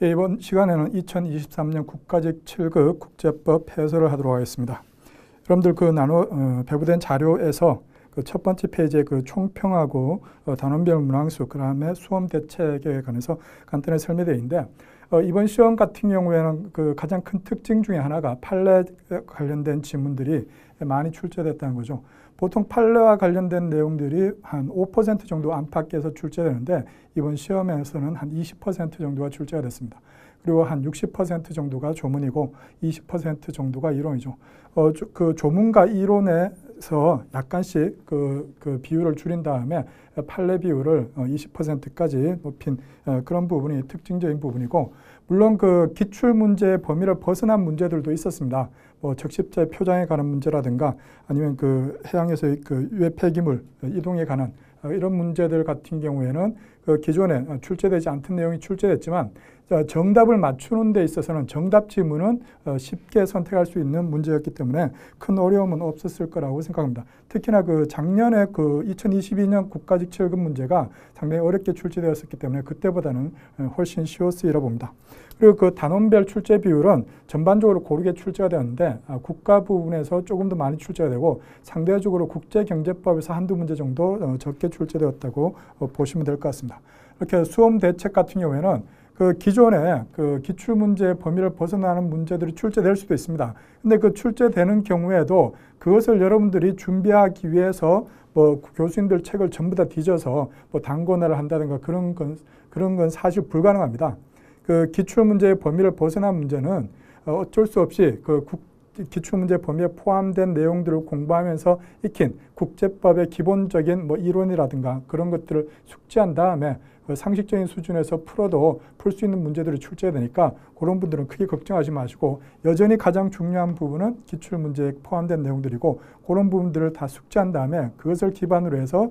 이번 시간에는 2023년 국가직 7급 국제법 해설을 하도록 하겠습니다. 여러분들 배부된 자료에서 그 첫 번째 페이지에 그 총평하고 단원별 문항수, 그 다음에 수험 대책에 관해서 간단히 설명되어 있는데, 이번 시험 같은 경우에는 그 가장 큰 특징 중에 하나가 판례 관련된 지문들이 많이 출제됐다는 거죠. 보통 판례와 관련된 내용들이 한 5% 정도 안팎에서 출제되는데, 이번 시험에서는 한 20% 정도가 출제가 됐습니다. 그리고 한 60% 정도가 조문이고 20% 정도가 이론이죠. 그 조문과 이론에서 약간씩 그 비율을 줄인 다음에 판례 비율을 20%까지 높인 그런 부분이 특징적인 부분이고, 물론 그 기출문제의 범위를 벗어난 문제들도 있었습니다. 뭐 적십자의 표장에 관한 문제라든가 아니면 그 해양에서의 그 유해 폐기물 이동에 관한 이런 문제들 같은 경우에는 그 기존에 출제되지 않던 내용이 출제됐지만, 정답을 맞추는 데 있어서는 정답 지문은 쉽게 선택할 수 있는 문제였기 때문에 큰 어려움은 없었을 거라고 생각합니다. 특히나 그 작년에 그 2022년 국가직 7급 문제가 상당히 어렵게 출제되었었기 때문에 그때보다는 훨씬 쉬웠으리라 봅니다. 그리고 그 단원별 출제 비율은 전반적으로 고르게 출제가 되었는데, 국가 부분에서 조금 더 많이 출제가 되고 상대적으로 국제경제법에서 한두 문제 정도 적게 출제되었다고 보시면 될 것 같습니다. 이렇게 수험 대책 같은 경우에는 그 기존에 그 기출문제 범위를 벗어나는 문제들이 출제될 수도 있습니다. 근데 그 출제되는 경우에도 그것을 여러분들이 준비하기 위해서 뭐 교수님들 책을 전부 다 뒤져서 뭐 단권화를 한다든가 그런 건 사실 불가능합니다. 그 기출문제의 범위를 벗어난 문제는 어쩔 수 없이 그 기출문제 범위에 포함된 내용들을 공부하면서 익힌 국제법의 기본적인 뭐 이론이라든가 그런 것들을 숙지한 다음에 그 상식적인 수준에서 풀어도 풀 수 있는 문제들이 출제되니까 그런 분들은 크게 걱정하지 마시고, 여전히 가장 중요한 부분은 기출문제에 포함된 내용들이고 그런 부분들을 다 숙지한 다음에 그것을 기반으로 해서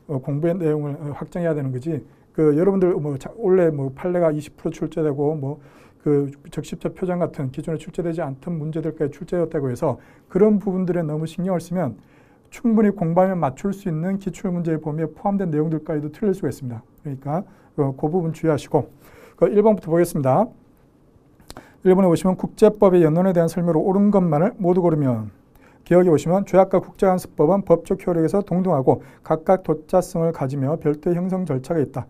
공부의 내용을 확정해야 되는 거지. 그 여러분들 원래 판례가 20% 출제되고 그 적십자 표장 같은 기존에 출제되지 않던 문제들까지 출제되었다고 해서 그런 부분들에 너무 신경을 쓰면 충분히 공부하면 맞출 수 있는 기출문제의 범위에 포함된 내용들까지도 틀릴 수가 있습니다. 그러니까 그 부분 주의하시고, 1번부터 보겠습니다. 1번에 보시면 국제법의 연론에 대한 설명으로 옳은 것만을 모두 고르면, 기억해 보시면 조약과 국제관습법은 법적 효력에서 동등하고 각각 독자성을 가지며 별도의 형성 절차가 있다.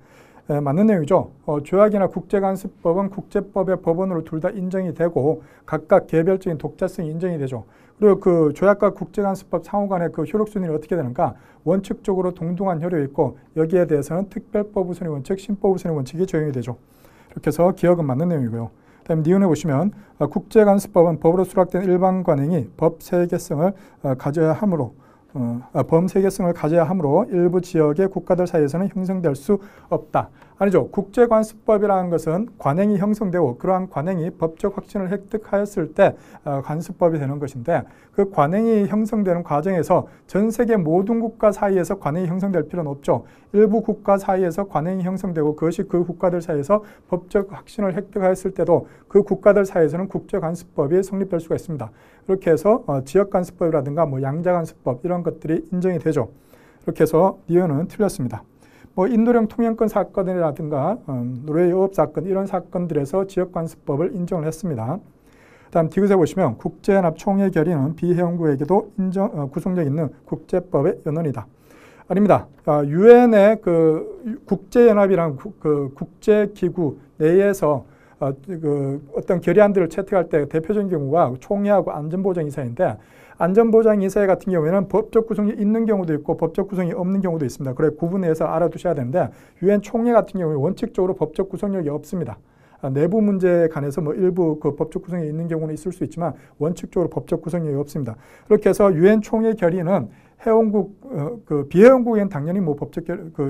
맞는 내용이죠. 조약이나 국제관습법은 국제법의 법원으로 둘 다 인정이 되고 각각 개별적인 독자성이 인정이 되죠. 그리고 그 조약과 국제관습법 상호 간의 그 효력 순위는 어떻게 되는가? 원칙적으로 동등한 효력이 있고 여기에 대해서는 특별법 우선의 원칙, 신법 우선의 원칙이 적용이 되죠. 이렇게 해서 기억은 맞는 내용이고요. 다음 니은에 보시면 국제관습법은 법으로 수락된 일반 관행이 법세계성을 가져야 하므로 범세계성을 가져야 하므로 일부 지역의 국가들 사이에서는 형성될 수 없다. 아니죠. 국제관습법이라는 것은 관행이 형성되고 그러한 관행이 법적 확신을 획득하였을 때 관습법이 되는 것인데, 그 관행이 형성되는 과정에서 전 세계 모든 국가 사이에서 관행이 형성될 필요는 없죠. 일부 국가 사이에서 관행이 형성되고 그것이 그 국가들 사이에서 법적 확신을 획득하였을 때도 그 국가들 사이에서는 국제관습법이 성립될 수가 있습니다. 이렇게 해서 지역관습법이라든가 양자관습법 이런 것들이 인정이 되죠. 이렇게 해서 니은은 틀렸습니다. 인도령 통영권 사건이라든가 노르웨이 어업 사건 이런 사건들에서 지역관습법을 인정을 했습니다. 다음 디귿에 보시면 국제연합 총회 결의는 비회원국에게도 구속력 있는 국제법의 연원이다. 아닙니다. 유엔의 그 국제연합이란 그 국제기구 내에서 어떤 결의안들을 채택할 때 대표적인 경우가 총회하고 안전보장이사인데, 안전보장이사 같은 경우에는 법적 구성이 있는 경우도 있고 법적 구성이 없는 경우도 있습니다. 그래 구분해서 알아두셔야 되는데, 유엔 총회 같은 경우에 원칙적으로 법적 구성력이 없습니다. 내부 문제에 관해서 일부 그 법적 구성이 있는 경우는 있을 수 있지만 원칙적으로 법적 구성력이 없습니다. 그렇게 해서 유엔 총회 결의는 회원국, 비회원국에는 당연히 법적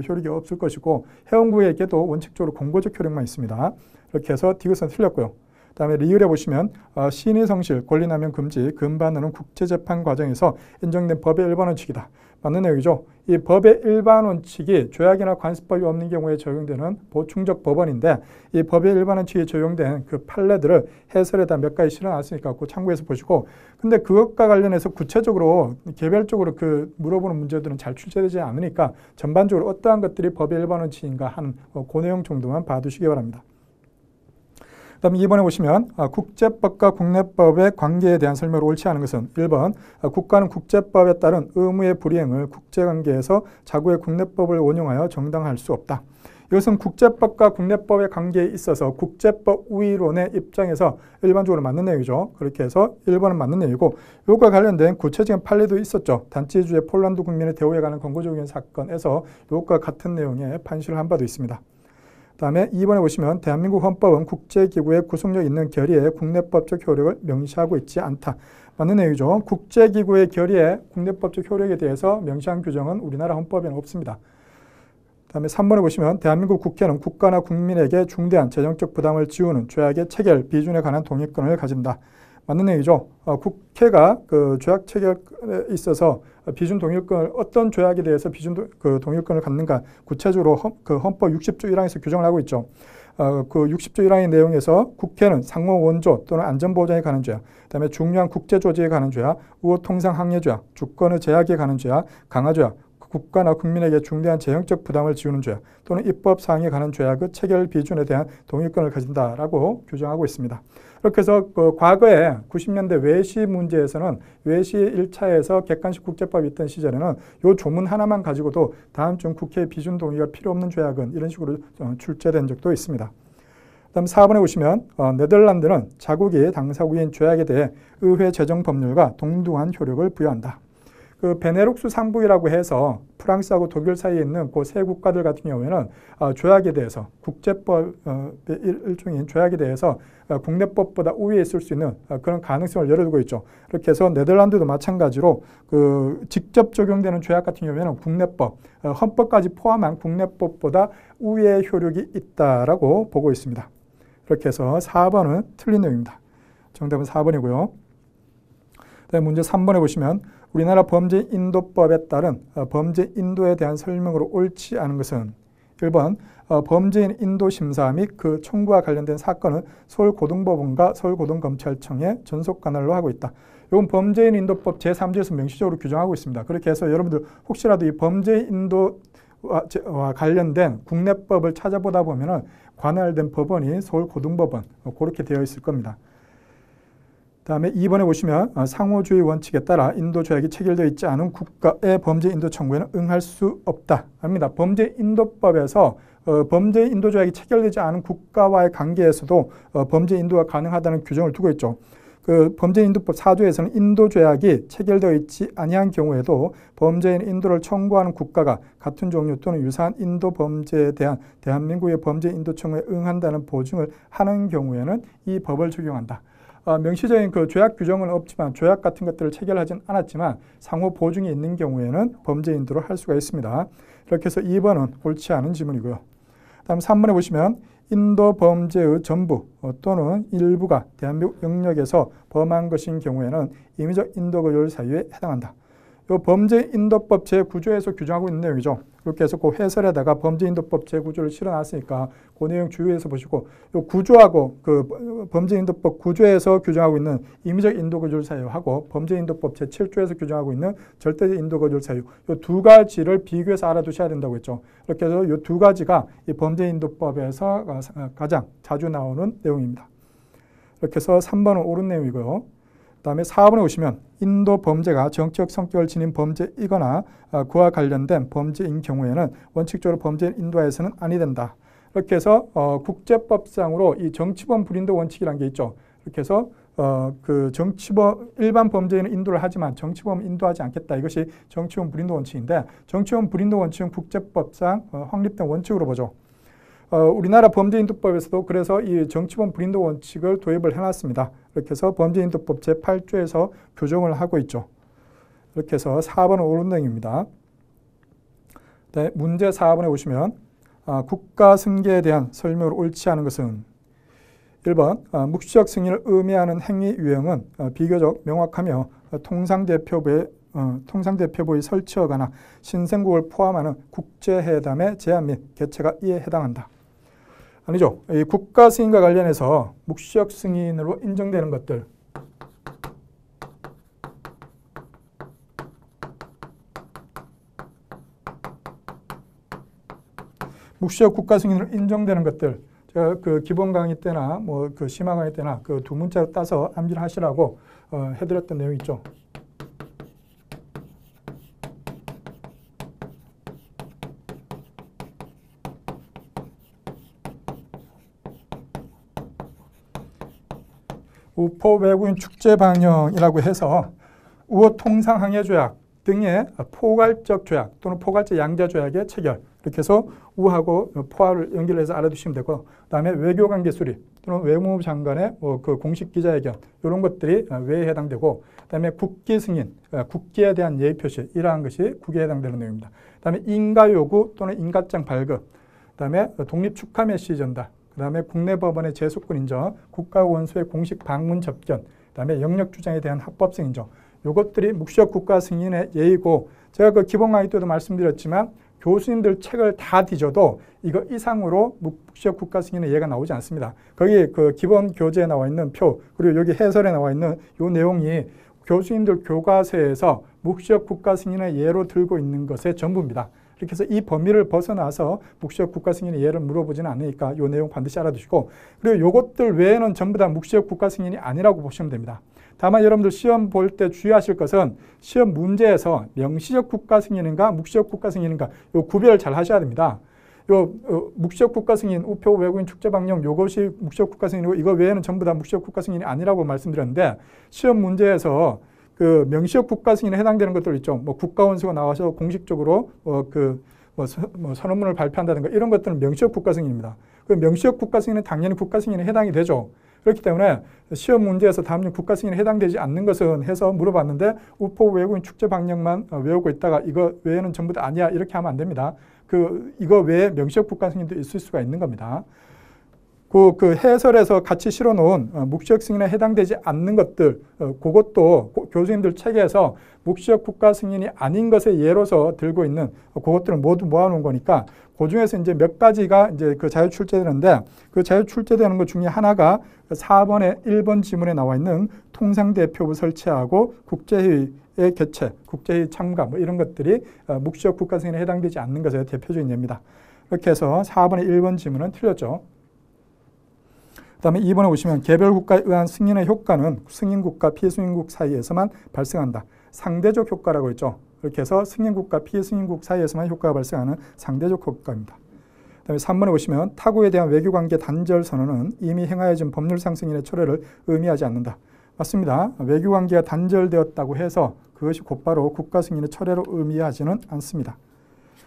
효력이 없을 것이고 회원국에게도 원칙적으로 공고적 효력만 있습니다. 이렇게 해서 디귿은 틀렸고요. 다음에 리을에 보시면 신의성실, 권리남용 금지, 금반원은 국제재판 과정에서 인정된 법의 일반 원칙이다. 맞는 내용이죠. 이 법의 일반 원칙이 조약이나 관습법이 없는 경우에 적용되는 보충적 법원인데, 이 법의 일반 원칙이 적용된 그 판례들을 해설에다 몇 가지 실어놨으니까 그 참고해서 보시고, 근데 그것과 관련해서 구체적으로 개별적으로 물어보는 문제들은 잘 출제되지 않으니까 전반적으로 어떠한 것들이 법의 일반 원칙인가 하는 그 내용 정도만 봐두시기 바랍니다. 그다음에 2번에 보시면 국제법과 국내법의 관계에 대한 설명을 옳지 않은 것은 1번 국가는 국제법에 따른 의무의 불이행을 국제관계에서 자국의 국내법을 원용하여 정당화할 수 없다. 이것은 국제법과 국내법의 관계에 있어서 국제법 우위론의 입장에서 일반적으로 맞는 내용이죠. 그렇게 해서 1번은 맞는 내용이고 이것과 관련된 구체적인 판례도 있었죠. 단체주의 폴란드 국민의 대우에 관한 권고적인 사건에서 이것과 같은 내용의 판시를 한 바도 있습니다. 다음에 2번에 보시면 대한민국 헌법은 국제기구의 구속력 있는 결의에 국내법적 효력을 명시하고 있지 않다. 맞는 내용이죠. 국제기구의 결의에 국내법적 효력에 대해서 명시한 규정은 우리나라 헌법에는 없습니다. 다음에 3번에 보시면 대한민국 국회는 국가나 국민에게 중대한 재정적 부담을 지우는 조약의 체결 비준에 관한 동의권을 가진다. 맞는 얘기죠. 국회가 그 조약 체결에 있어서 비준 동의권을 어떤 조약에 대해서 비준 동의권을 갖는가 구체적으로 헌법 60조 1항에서 규정을 하고 있죠. 그 60조 1항의 내용에서 국회는 상호 원조 또는 안전보장에 관한 죄악, 그다음에 중요한 국제조직에 관한 죄악, 우호통상항해죄악, 주권의 제약에 관한 죄악, 강화죄악, 국가나 국민에게 중대한 재정적 부담을 지우는 죄악 또는 입법사항에 관한 죄악의 체결 비준에 대한 동의권을 가진다라고 규정하고 있습니다. 그렇게 해서 과거에 90년대 외시 문제에서는 외시 1차에서 객관식 국제법이 있던 시절에는 이 조문 하나만 가지고도 다음 중 국회 비준 동의가 필요 없는 죄악은 이런 식으로 출제된 적도 있습니다. 그다음 4번에 보시면 네덜란드는 자국이 당사국인 조약에 대해 의회 제정 법률과 동등한 효력을 부여한다. 그 베네룩스 상국이라고 해서 프랑스하고 독일 사이에 있는 그 세 국가들 같은 경우에는 조약에 대해서 국제법의 일종인 조약에 대해서 국내법보다 우위에 있을 수 있는 그런 가능성을 열어두고 있죠. 그렇게 해서 네덜란드도 마찬가지로 그 직접 적용되는 조약 같은 경우에는 국내법, 헌법까지 포함한 국내법보다 우위의 효력이 있다라고 보고 있습니다. 그렇게 해서 4번은 틀린 내용입니다. 정답은 4번이고요. 다음 문제 3번에 보시면 우리나라 범죄인도법에 따른 범죄인도에 대한 설명으로 옳지 않은 것은 1번 범죄인 인도심사 및 그 청구와 관련된 사건은 서울고등법원과 서울고등검찰청에 전속 관할로 하고 있다. 이건 범죄인인도법 제3조에서 명시적으로 규정하고 있습니다. 그렇게 해서 여러분들 혹시라도 이 범죄인도와 관련된 국내법을 찾아보다 보면은 관할된 법원이 서울고등법원 그렇게 되어 있을 겁니다. 다음에 2번에 보시면 상호주의 원칙에 따라 인도조약이 체결되어 있지 않은 국가의 범죄인도 청구에는 응할 수 없다. 아닙니다. 범죄인도법에서 범죄인도조약이 체결되지 않은 국가와의 관계에서도 범죄인도가 가능하다는 규정을 두고 있죠. 그 범죄인도법 4조에서는 인도조약이 체결되어 있지 아니한 경우에도 범죄인 인도를 청구하는 국가가 같은 종류 또는 유사한 인도 범죄에 대한 대한민국의 범죄인도 청구에 응한다는 보증을 하는 경우에는 이 법을 적용한다. 명시적인 그 조약 규정은 없지만 조약 같은 것들을 체결하진 않았지만 상호 보증이 있는 경우에는 범죄 인도를 할 수가 있습니다. 이렇게 해서 2번은 옳지 않은 지문이고요. 다음 3번에 보시면 인도 범죄의 전부 또는 일부가 대한민국 영역에서 범한 것인 경우에는 임의적 인도거절 사유에 해당한다. 이 범죄인도법 제9조에서 규정하고 있는 내용이죠. 이렇게 해서 그 해설에다가 범죄인도법 제9조를 실어놨으니까 그 내용 주의해서 보시고 이 구조하고 그 범죄인도법 9조에서 규정하고 있는 임의적 인도거절 사유하고 범죄인도법 제7조에서 규정하고 있는 절대적 인도거절 사유 이 두 가지를 비교해서 알아두셔야 된다고 했죠. 이렇게 해서 이 두 가지가 이 범죄인도법에서 가장 자주 나오는 내용입니다. 이렇게 해서 3번은 옳은 내용이고요. 다음에 4번에 오시면 인도 범죄가 정치적 성격을 지닌 범죄이거나 그와 관련된 범죄인 경우에는 원칙적으로 범죄인 인도하여서는 아니 된다. 이렇게 해서 국제법상으로 이 정치범 불인도 원칙이라는 게 있죠. 이렇게 해서 그 정치범 일반 범죄인은 인도를 하지만 정치범은 인도하지 않겠다. 이것이 정치범 불인도 원칙인데 정치범 불인도 원칙은 국제법상 확립된 원칙으로 보죠. 우리나라 범죄인도법에서도 그래서 이 정치범 불인도 원칙을 도입을 해놨습니다. 이렇게 해서 범죄인도법 제8조에서 규정을 하고 있죠. 이렇게 해서 4번은 옳은 내용입니다. 네, 문제 4번에 보시면 국가 승계에 대한 설명을 옳지 않은 것은 1번 묵시적 승인을 의미하는 행위 유형은 비교적 명확하며 통상대표부의 설치하거나 신생국을 포함하는 국제회담의 제안 및 개최가 이에 해당한다. 아니죠. 이 국가 승인과 관련해서 묵시적 승인으로 인정되는 것들 묵시적 국가 승인으로 인정되는 것들 제가 그 기본 강의 때나 뭐 그 심화 강의 때나 그 두 문자로 따서 암기를 하시라고 해드렸던 내용이 있죠. 우포 외국인 축제 방영이라고 해서 우호 통상 항해 조약 등의 포괄적 조약 또는 포괄적 양자 조약의 체결, 이렇게 해서 우하고 포화를 연결해서 알아두시면 되고, 그다음에 외교관계 수립 또는 외무부 장관의 그 공식 기자회견, 이런 것들이 외에 해당되고, 그다음에 국기 승인, 국기에 대한 예의 표시, 이러한 것이 국기에 해당되는 내용입니다. 그다음에 인가 요구 또는 인가장 발급, 그다음에 독립 축하 메시지 전달, 그다음에 국내 법원의 제소권 인정, 국가원수의 공식 방문 접견, 그다음에 영역 주장에 대한 합법성 인정, 이것들이 묵시적 국가 승인의 예의고, 제가 그 기본 강의 때도 말씀드렸지만 교수님들 책을 다 뒤져도 이거 이상으로 묵시적 국가 승인의 예가 나오지 않습니다. 거기 그 기본 교재에 나와 있는 표, 그리고 여기 해설에 나와 있는 이 내용이 교수님들 교과서에서 묵시적 국가 승인의 예로 들고 있는 것의 전부입니다. 이렇게 해서 이 범위를 벗어나서 묵시적 국가 승인의 예를 물어보지는 않으니까 이 내용 반드시 알아두시고, 그리고 이것들 외에는 전부 다 묵시적 국가 승인이 아니라고 보시면 됩니다. 다만 여러분들 시험 볼 때 주의하실 것은 시험 문제에서 명시적 국가 승인인가 묵시적 국가 승인인가 요 구별을 잘 하셔야 됩니다. 요 묵시적 국가 승인, 우표 외국인 축제 방영, 요것이 묵시적 국가 승인이고 이거 외에는 전부 다 묵시적 국가 승인이 아니라고 말씀드렸는데, 시험 문제에서 그 명시적 국가 승인에 해당되는 것들 있죠. 뭐 국가원수가 나와서 공식적으로 선언문을 발표한다든가 이런 것들은 명시적 국가 승인입니다. 그 명시적 국가 승인은 당연히 국가 승인에 해당이 되죠. 그렇기 때문에 시험 문제에서 다음 국가 승인에 해당되지 않는 것은 해서 물어봤는데 우포 외국인 축제 방역만 외우고 있다가 이거 외에는 전부 다 아니야 이렇게 하면 안 됩니다. 이거 외에 명시적 국가 승인도 있을 수가 있는 겁니다. 그 해설에서 같이 실어놓은 묵시적 승인에 해당되지 않는 것들, 그것도 교수님들 책에서 묵시적 국가 승인이 아닌 것의 예로서 들고 있는 그것들을 모두 모아놓은 거니까 그 중에서 이제 몇 가지가 이제 그 자유 출제되는데, 그 자유 출제되는 것 중에 하나가 4번의 1번 지문에 나와 있는 통상대표부 설치하고 국제회의의 개최, 국제회의 참가 뭐 이런 것들이 묵시적 국가 승인에 해당되지 않는 것의 대표적인 예입니다. 이렇게 해서 4번의 1번 지문은 틀렸죠. 그다음에 2번에 보시면 개별 국가에 의한 승인의 효과는 승인국과 피승인국 사이에서만 발생한다. 상대적 효과라고 있죠. 이렇게 해서 승인국과 피승인국 사이에서만 효과가 발생하는 상대적 효과입니다. 그다음에 3번에 보시면 타국에 대한 외교관계 단절 선언은 이미 행하여진 법률상 승인의 철회를 의미하지 않는다. 맞습니다. 외교관계가 단절되었다고 해서 그것이 곧바로 국가 승인의 철회로 의미하지는 않습니다.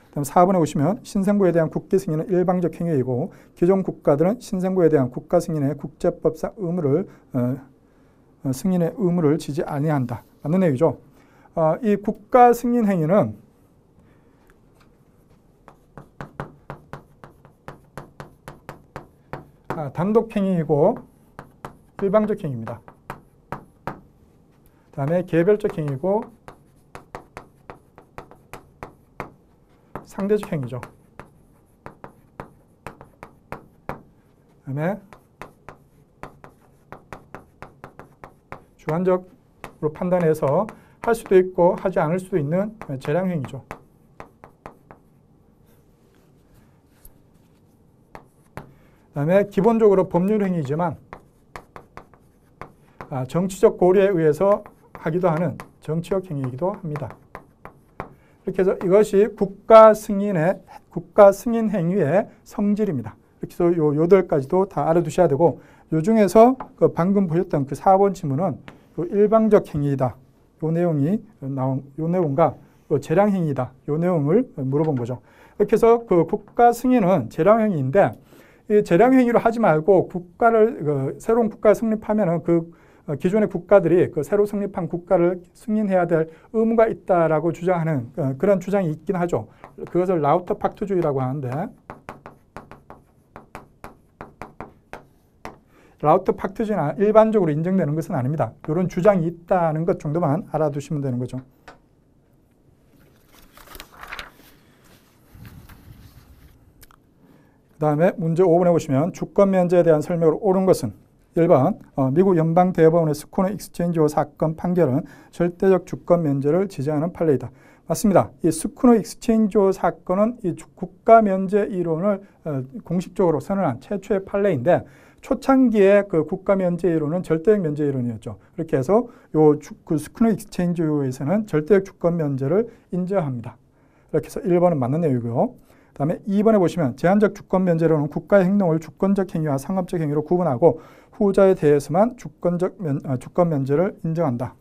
그다음 4번에 보시면 신생국에 대한 국기 승인은 일방적 행위이고 기존 국가들은 신생국에 대한 국가 승인의 국제법상 승인의 의무를 지지 아니한다. 맞는 얘기죠. 이 국가 승인 행위는 단독 행위이고 일방적 행위입니다. 그다음에 개별적 행위고 상대적 행위죠. 그다음에 주관적으로 판단해서 할 수도 있고 하지 않을 수도 있는 재량 행위죠. 그다음에 기본적으로 법률 행위지만 정치적 고려에 의해서 하기도 하는 정치적 행위이기도 합니다. 이렇게 해서 이것이 국가 승인 행위의 성질입니다. 이렇게 해서 요 8가지도 다 알아두셔야 되고, 요 중에서 그 방금 보셨던 그 4번 지문은 요 일방적 행위이다. 요 내용이 요 내용과 재량 행위이다. 요 내용을 물어본 거죠. 이렇게 해서 그 국가 승인은 재량 행위인데, 이 재량 행위로 하지 말고 새로운 국가를 성립하면은 기존의 국가들이 그 새로 성립한 국가를 승인해야 될 의무가 있다라고 주장하는 그런 주장이 있긴 하죠. 그것을 라우터 pak트주의라고 하는데, 라우터 pak트주의는 일반적으로 인정되는 것은 아닙니다. 이런 주장이 있다는 것 정도만 알아두시면 되는 거죠. 그 다음에 문제 5번에 보시면 주권 면제에 대한 설명으로 옳은 것은 1번 미국 연방대법원의 스코너 익스체인지호 사건 판결은 절대적 주권 면제를 지지하는 판례이다. 맞습니다. 이 스쿠너 익스체인지호 사건은 이 국가 면제 이론을 공식적으로 선언한 최초의 판례인데 초창기에 그 국가 면제 이론은 절대적 면제 이론이었죠. 그렇게 해서 그 스쿠너 익스체인지호에서는 절대적 주권 면제를 인정합니다. 이렇게 해서 1번은 맞는 내용이고요. 그다음에 2번에 보시면 제한적 주권 면제로는 국가의 행동을 주권적 행위와 상업적 행위로 구분하고 후자에 대해서만 주권 면제를 인정한다.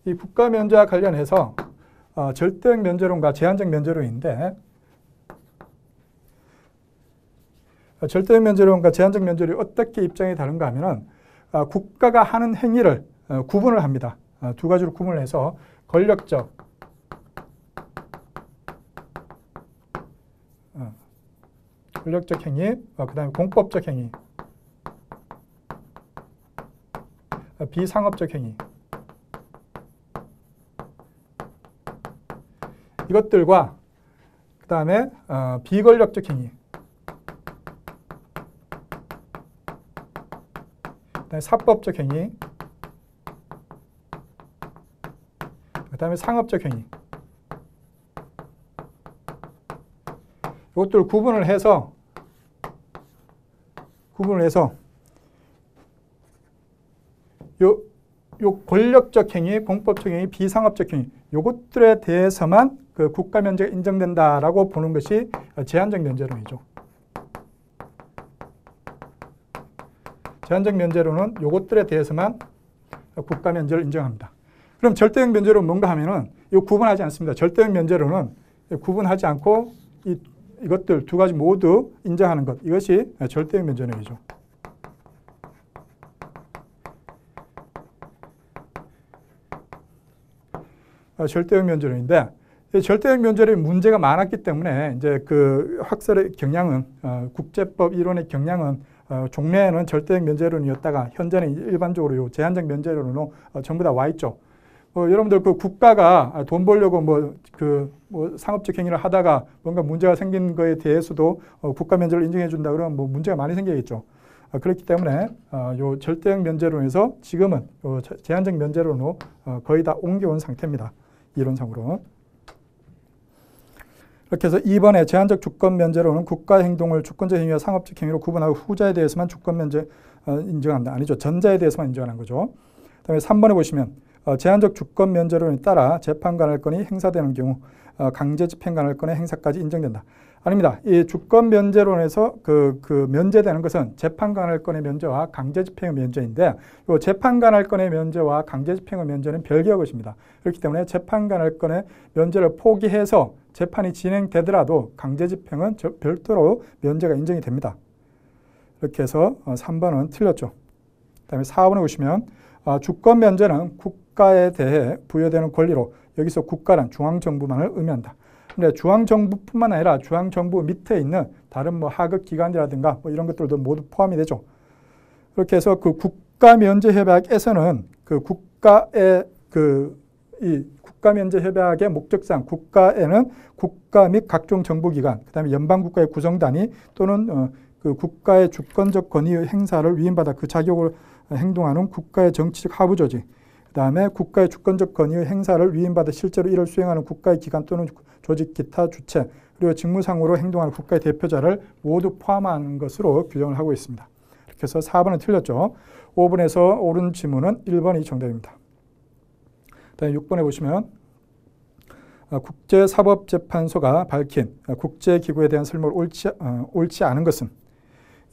이 국가 면제와 관련해서 절대적 면제론과 제한적 면제론인데 절대적 면제론과 제한적 면제론이 어떻게 입장이 다른가 하면은 국가가 하는 행위를 구분을 합니다. 두 가지로 구분을 해서 권력적 행위, 그 다음에 공법적 행위, 비상업적 행위. 이것들과 그 다음에 비권력적 행위, 그다음에 사법적 행위, 그 다음에 상업적 행위. 이것들 구분을 해서 요 권력적 행위, 공법적 행위, 비상업적 행위 요것들에 대해서만 그 국가 면제가 인정된다라고 보는 것이 제한적 면제론이죠. 제한적 면제론은 요것들에 대해서만 국가 면제를 인정합니다. 그럼 절대적 면제론은 뭔가 하면은 이거 구분하지 않습니다. 절대적 면제론은 구분하지 않고 이것들 두 가지 모두 인정하는 것, 이것이 절대적 면제론이죠. 절대적 면제론인데 절대적 면제론이 문제가 많았기 때문에 이제 그 학설의 경향은 국제법 이론의 경향은 종래에는 절대적 면제론이었다가 현재는 일반적으로 제한적 면제론으로 전부 다 와 있죠. 여러분들 그 국가가 돈 벌려고 뭐 상업적 행위를 하다가 뭔가 문제가 생긴 거에 대해서도 국가 면제를 인정해 준다 그러면 뭐 문제가 많이 생기겠죠. 그렇기 때문에 요 절대적 면제론에서 지금은 제한적 면제론으로 거의 다 옮겨온 상태입니다. 이론상으로. 이렇게 해서 2번에 제한적 주권 면제론은 국가 행동을 주권적 행위와 상업적 행위로 구분하고 후자에 대해서만 주권 면제 인정한다. 아니죠. 전자에 대해서만 인정하는 거죠. 그다음에 3번에 보시면 제한적 주권 면제론에 따라 재판관할권이 행사되는 경우 강제 집행관할권의 행사까지 인정된다. 아닙니다. 이 주권 면제론에서 그 면제되는 것은 재판관할권의 면제와 강제 집행의 면제인데 이 재판관할권의 면제와 강제 집행의 면제는 별개의 것입니다. 그렇기 때문에 재판관할권의 면제를 포기해서 재판이 진행되더라도 강제 집행은 별도로 면제가 인정이 됩니다. 이렇게 해서 3번은 틀렸죠. 그다음에 4번에 보시면 주권 면제는 국가에 대해 부여되는 권리로 여기서 국가란 중앙정부만을 의미한다. 근데 중앙정부뿐만 아니라 중앙정부 밑에 있는 다른 뭐 하급 기관이라든가 뭐 이런 것들도 모두 포함이 되죠. 그렇게 해서 그 국가 면제 협약에서는 그 국가의 이 국가 면제 협약의 목적상 국가에는 국가 및 각종 정부기관, 그다음에 연방국가의 구성단위 또는 그 국가의 주권적 권위의 행사를 위임받아 그 자격을 행동하는 국가의 정치적 하부 조직, 그다음에 국가의 주권적 권위의 행사를 위임받아 실제로 이를 수행하는 국가의 기관 또는 조직 기타 주체, 그리고 직무상으로 행동하는 국가의 대표자를 모두 포함하는 것으로 규정을 하고 있습니다. 이렇게 해서 4번은 틀렸죠. 5번에서 옳은 지문은 1번이 정답입니다. 그다음에 6번에 보시면 국제사법재판소가 밝힌 국제기구에 대한 설명을 옳지 않은 것은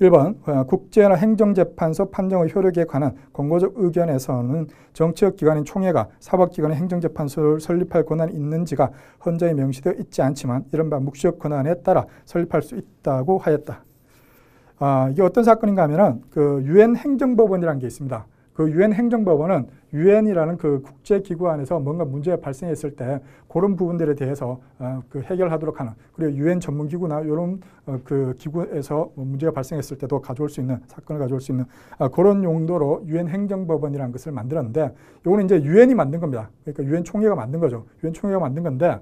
1번 국제나 행정재판소 판정의 효력에 관한 권고적 의견에서는 정치적 기관인 총회가 사법기관의 행정재판소를 설립할 권한이 있는지가 헌정에 명시되어 있지 않지만 이른바 묵시적 권한에 따라 설립할 수 있다고 하였다. 이게 어떤 사건인가 하면은 그 유엔 행정법원이라는 게 있습니다. 그 유엔 행정법원은 유엔이라는 그 국제기구 안에서 뭔가 문제가 발생했을 때 그런 부분들에 대해서 그 해결하도록 하는, 그리고 유엔 전문기구나 이런 그 기구에서 문제가 발생했을 때도 가져올 수 있는, 사건을 가져올 수 있는 그런 용도로 유엔 행정법원이라는 것을 만들었는데, 이거는 이제 유엔이 만든 겁니다. 그러니까 유엔 총회가 만든 거죠. 유엔 총회가 만든 건데,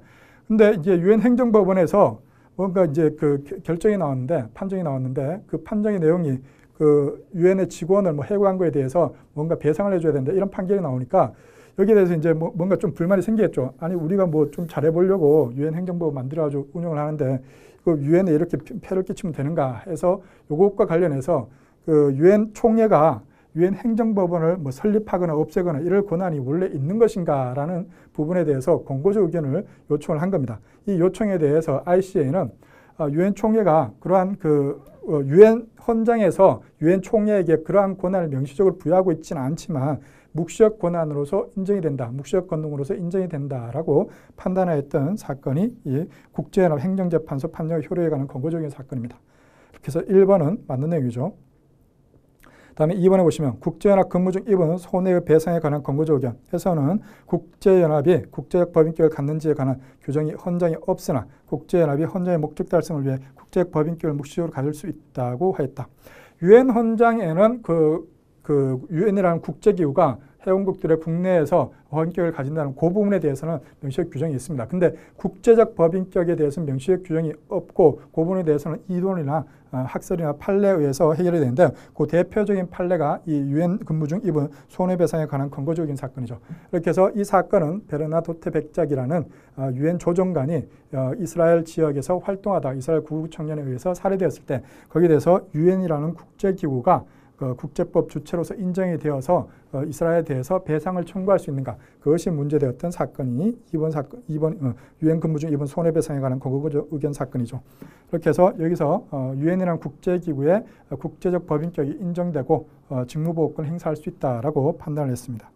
근데 이제 유엔 행정법원에서 뭔가 이제 그 결정이 나왔는데, 판정이 나왔는데 그 판정의 내용이 그 유엔의 직원을 뭐 해고한 거에 대해서 뭔가 배상을 해줘야 된다 이런 판결이 나오니까 여기에 대해서 이제 뭔가 좀 불만이 생기겠죠. 아니 우리가 뭐 좀 잘해보려고 유엔 행정법 만들어가지고 운영을 하는데 그 유엔에 이렇게 폐를 끼치면 되는가 해서 요것과 관련해서 그 유엔 총회가 유엔 행정법원을 뭐 설립하거나 없애거나 이럴 권한이 원래 있는 것인가라는 부분에 대해서 권고적 의견을 요청을 한 겁니다. 이 요청에 대해서 ICA는 유엔 총회가 그러한 그 유엔 헌장에서 유엔 총회에게 그러한 권한을 명시적으로 부여하고 있지는 않지만 묵시적 권한으로서 인정이 된다. 묵시적 권능으로서 인정이 된다라고 판단하였던 사건이 이 국제연합 행정재판소 판례 효력에 관한 권고적인 사건입니다. 그래서 1번은 맞는 내용이죠. 다음에 2번에 보시면 국제연합 근무 중 입은 손해의 배상에 관한 권고적 의견에서는 국제연합이 국제적 법인격을 갖는지에 관한 규정이 헌장에 없으나 국제연합이 헌장의 목적 달성을 위해 국제적 법인격을 묵시적으로 가질 수 있다고 하였다. 유엔 헌장에는 그 유엔이라는 국제기구가 회원국들의 국내에서 법인격을 가진다는 그 부분에 대해서는 명시적 규정이 있습니다. 근데 국제적 법인격에 대해서는 명시적 규정이 없고 그 부분에 대해서는 이론이나 학설이나 판례에 의해서 해결이 되는데 그 대표적인 판례가 이 유엔 근무 중 입은 손해배상에 관한 권고적인 사건이죠. 이렇게 해서 이 사건은 베르나도테 백작이라는 유엔 조정관이 이스라엘 지역에서 활동하다 이스라엘 구국 청년에 의해서 살해되었을 때 거기에 대해서 유엔이라는 국제기구가 국제법 주체로서 인정이 되어서 이스라엘에 대해서 배상을 청구할 수 있는가 그것이 문제되었던 사건이 이번 유엔 근무 중 입은 손해배상에 관한 권고적 의견 사건이죠. 그렇게 해서 여기서 유엔이라는 국제기구의 국제적 법인격이 인정되고 직무보호권을 행사할 수 있다라고 판단을 했습니다.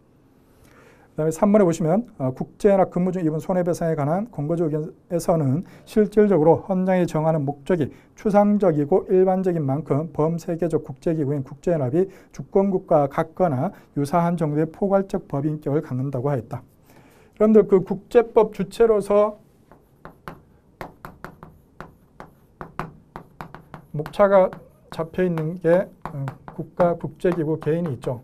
그다음에 3번에 보시면 국제연합 근무 중 입은 손해배상에 관한 권고적 의견에서는 실질적으로 헌장이 정하는 목적이 추상적이고 일반적인 만큼 범세계적 국제기구인 국제연합이 주권국가와 같거나 유사한 정도의 포괄적 법인격을 갖는다고 하였다. 여러분들 그 국제법 주체로서 목차가 잡혀 있는 게 국가, 국제기구, 개인이 있죠.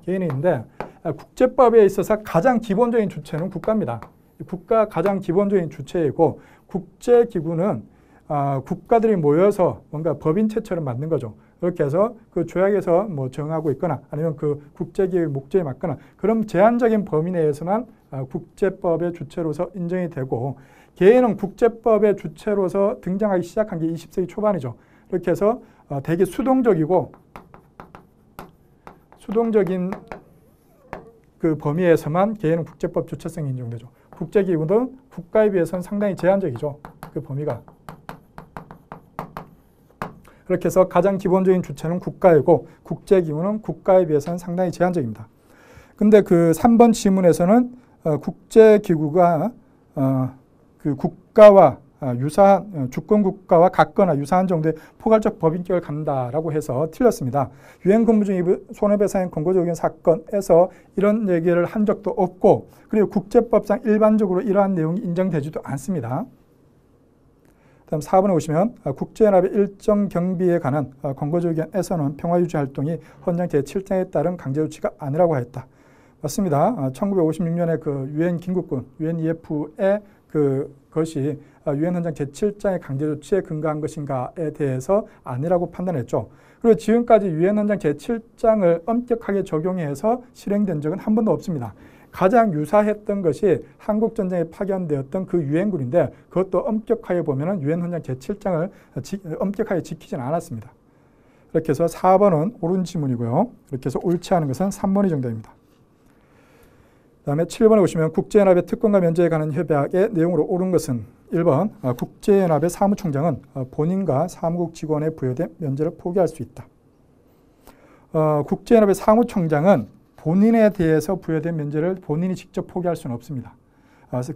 개인이 있는데 국제법에 있어서 가장 기본적인 주체는 국가입니다. 국가 가장 기본적인 주체이고 국제기구는 국가들이 모여서 뭔가 법인체처럼 만든 거죠. 그렇게 해서 그 조약에서 뭐 정하고 있거나 아니면 그 국제기구의 목적에 맞거나 그런 제한적인 범위 내에서만 국제법의 주체로서 인정이 되고 개인은 국제법의 주체로서 등장하기 시작한 게 20세기 초반이죠. 그렇게 해서 되게 수동적인 그 범위에서만 개인은 국제법 주체성이 인정되죠. 국제기구는 국가에 비해서는 상당히 제한적이죠. 그 범위가. 그렇게 해서 가장 기본적인 주체는 국가이고 국제기구는 국가에 비해서는 상당히 제한적입니다. 근데 그 3번 지문에서는 국제기구가 그 국가와 유사한 주권국가와 같거나 유사한 정도의 포괄적 법인격을 갖는다라고 해서 틀렸습니다. 유엔 근무 중 손해배상의 권고적 의견 사건에서 이런 얘기를 한 적도 없고 그리고 국제법상 일반적으로 이러한 내용이 인정되지도 않습니다. 다음 4번에 보시면 국제연합의 일정 경비에 관한 권고적 의견에서는 평화유지 활동이 헌장 제7장에 따른 강제조치가 아니라고 했다. 맞습니다. 1956년에 그 유엔 긴급군, UNEF의 그것이 유엔 헌장 제7장의 강제조치에 근거한 것인가에 대해서 아니라고 판단했죠. 그리고 지금까지 유엔 헌장 제7장을 엄격하게 적용해서 실행된 적은 한 번도 없습니다. 가장 유사했던 것이 한국전쟁에 파견되었던 그 유엔군인데 그것도 엄격하게 보면 유엔 헌장 제7장을 엄격하게 지키지는 않았습니다. 이렇게 해서 4번은 옳은 지문이고요. 이렇게 해서 옳지 않은 것은 3번이 정답입니다. 그 다음에 7번에 보시면 국제연합의 특권과 면제에 관한 협약의 내용으로 옳은 것은 1번 국제연합의 사무총장은 본인과 사무국 직원에 부여된 면제를 포기할 수 있다. 국제연합의 사무총장은 본인에 대해서 부여된 면제를 본인이 직접 포기할 수는 없습니다.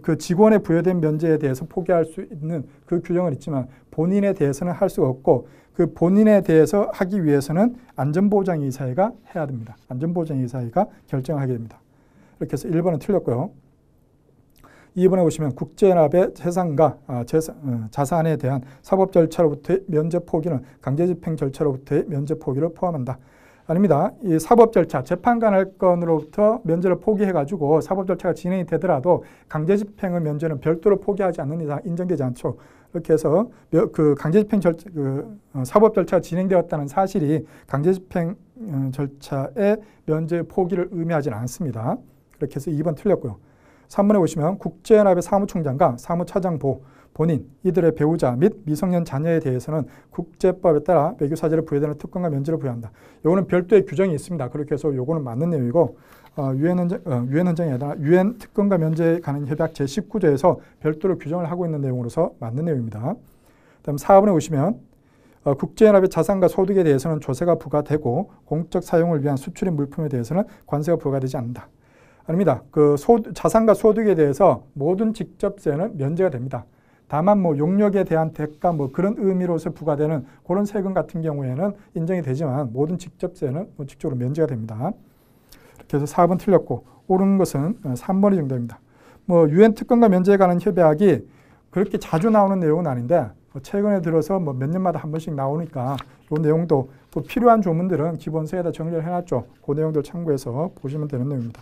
그 직원에 부여된 면제에 대해서 포기할 수 있는 그 규정은 있지만 본인에 대해서는 할 수가 없고 그 본인에 대해서 하기 위해서는 안전보장이사회가 해야 됩니다. 안전보장이사회가 결정을 하게 됩니다. 이렇게 해서 1번은 틀렸고요. 2번에 보시면 국제연합의 재산과 자산에 대한 사법 절차로부터의 면제 포기는 강제집행 절차로부터의 면제 포기를 포함한다. 아닙니다. 이 사법 절차, 재판관할 건으로부터 면제를 포기해가지고 사법 절차가 진행이 되더라도 강제집행의 면제는 별도로 포기하지 않는 이상 인정되지 않죠. 이렇게 해서 그 강제집행 절차, 사법 절차가 진행되었다는 사실이 강제집행 절차의 면제 포기를 의미하지는 않습니다. 이렇게 해서 2번 틀렸고요. 3번에 보시면 국제연합의 사무총장과 사무차장보, 본인, 이들의 배우자 및 미성년 자녀에 대해서는 국제법에 따라 외교사절에 부여되는 특권과 면제를 부여한다. 요거는 별도의 규정이 있습니다. 그렇게 해서 요거는 맞는 내용이고 유엔 헌장이 아니라 유엔 특권과 면제에 관한 협약 제19조에서 별도로 규정을 하고 있는 내용으로서 맞는 내용입니다. 다음 4번에 보시면 국제연합의 자산과 소득에 대해서는 조세가 부과되고 공적 사용을 위한 수출입 물품에 대해서는 관세가 부과되지 않는다. 아닙니다. 자산과 소득에 대해서 모든 직접세는 면제가 됩니다. 다만 뭐 용역에 대한 대가 뭐 그런 의미로서 부과되는 그런 세금 같은 경우에는 인정이 되지만 모든 직접세는 직접으로 면제가 됩니다. 이렇게 해서 4번 틀렸고 옳은 것은 3번이 정답입니다. 뭐 유엔 특권과 면제에 관한 협약이 그렇게 자주 나오는 내용은 아닌데 최근에 들어서 뭐 몇 년마다 한 번씩 나오니까 이 내용도 또 필요한 조문들은 기본서에다 정리를 해놨죠. 그 내용들 참고해서 보시면 되는 내용입니다.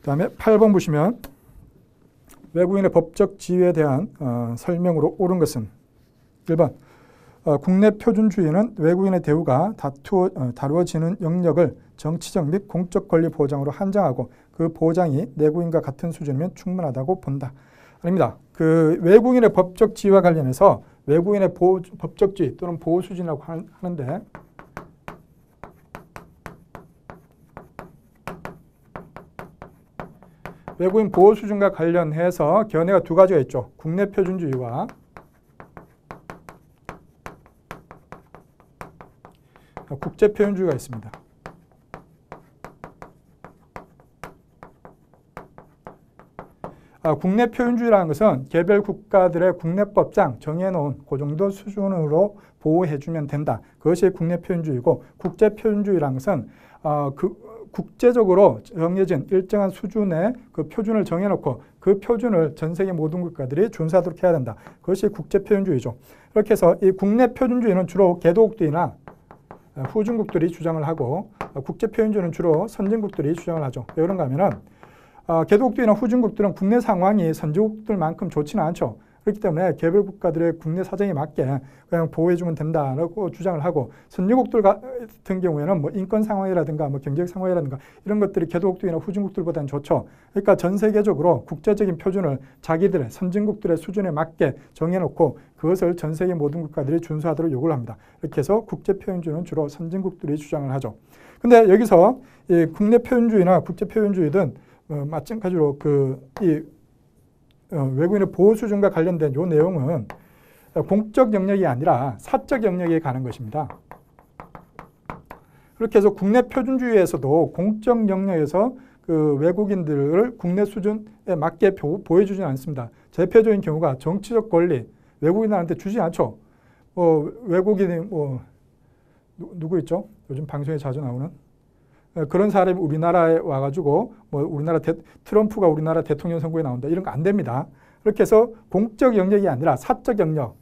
그 다음에 8번 보시면 외국인의 법적 지위에 대한 설명으로 옳은 것은 1번 국내 표준주의는 외국인의 대우가 다루어지는 영역을 정치적 및 공적 권리 보장으로 한정하고 그 보장이 내국인과 같은 수준이면 충분하다고 본다. 아닙니다. 그 외국인의 법적 지위와 관련해서 외국인의 법적 지위 또는 보호 수준이라고 하는데 외국인 보호 수준과 관련해서 견해가 두 가지가 있죠. 국내 표준주의와 국제 표준주의가 있습니다. 국내 표준주의라는 것은 개별 국가들의 국내법상 정해놓은 그 정도 수준으로 보호해주면 된다. 그것이 국내 표준주의고 국제 표준주의라는 것은 국제적으로 정해진 일정한 수준의 그 표준을 정해놓고 그 표준을 전 세계 모든 국가들이 준수하도록 해야 된다. 그것이 국제 표준주의죠. 이렇게 해서 이 국내 표준주의는 주로 개도국들이나 후진국들이 주장을 하고 국제 표준주의는 주로 선진국들이 주장을 하죠. 왜 그런가 하면은 개도국들이나 후진국들은 국내 상황이 선진국들만큼 좋지는 않죠. 그렇기 때문에 개별 국가들의 국내 사정에 맞게 그냥 보호해주면 된다라고 주장을 하고 선진국들 같은 경우에는 뭐 인권 상황이라든가 뭐 경제적 상황이라든가 이런 것들이 개도국들이나 후진국들보다는 좋죠. 그러니까 전 세계적으로 국제적인 표준을 자기들의 선진국들의 수준에 맞게 정해놓고 그것을 전 세계 모든 국가들이 준수하도록 요구를 합니다. 이렇게 해서 국제 표준주의는 주로 선진국들이 주장을 하죠. 근데 여기서 이 국내 표준주의나 국제 표준주의든 마찬가지로 외국인의 보호 수준과 관련된 이 내용은 공적 영역이 아니라 사적 영역에 가는 것입니다. 그렇게 해서 국내 표준주의에서도 공적 영역에서 그 외국인들을 국내 수준에 맞게 보여주지는 않습니다. 대표적인 경우가 정치적 권리, 외국인들한테 주지 않죠. 외국인이 누구 있죠? 요즘 방송에 자주 나오는 그런 사람이 우리나라에 와가지고 우리나라 트럼프가 우리나라 대통령 선거에 나온다 이런 거 안 됩니다. 그렇게 해서 공적 영역이 아니라 사적 영역,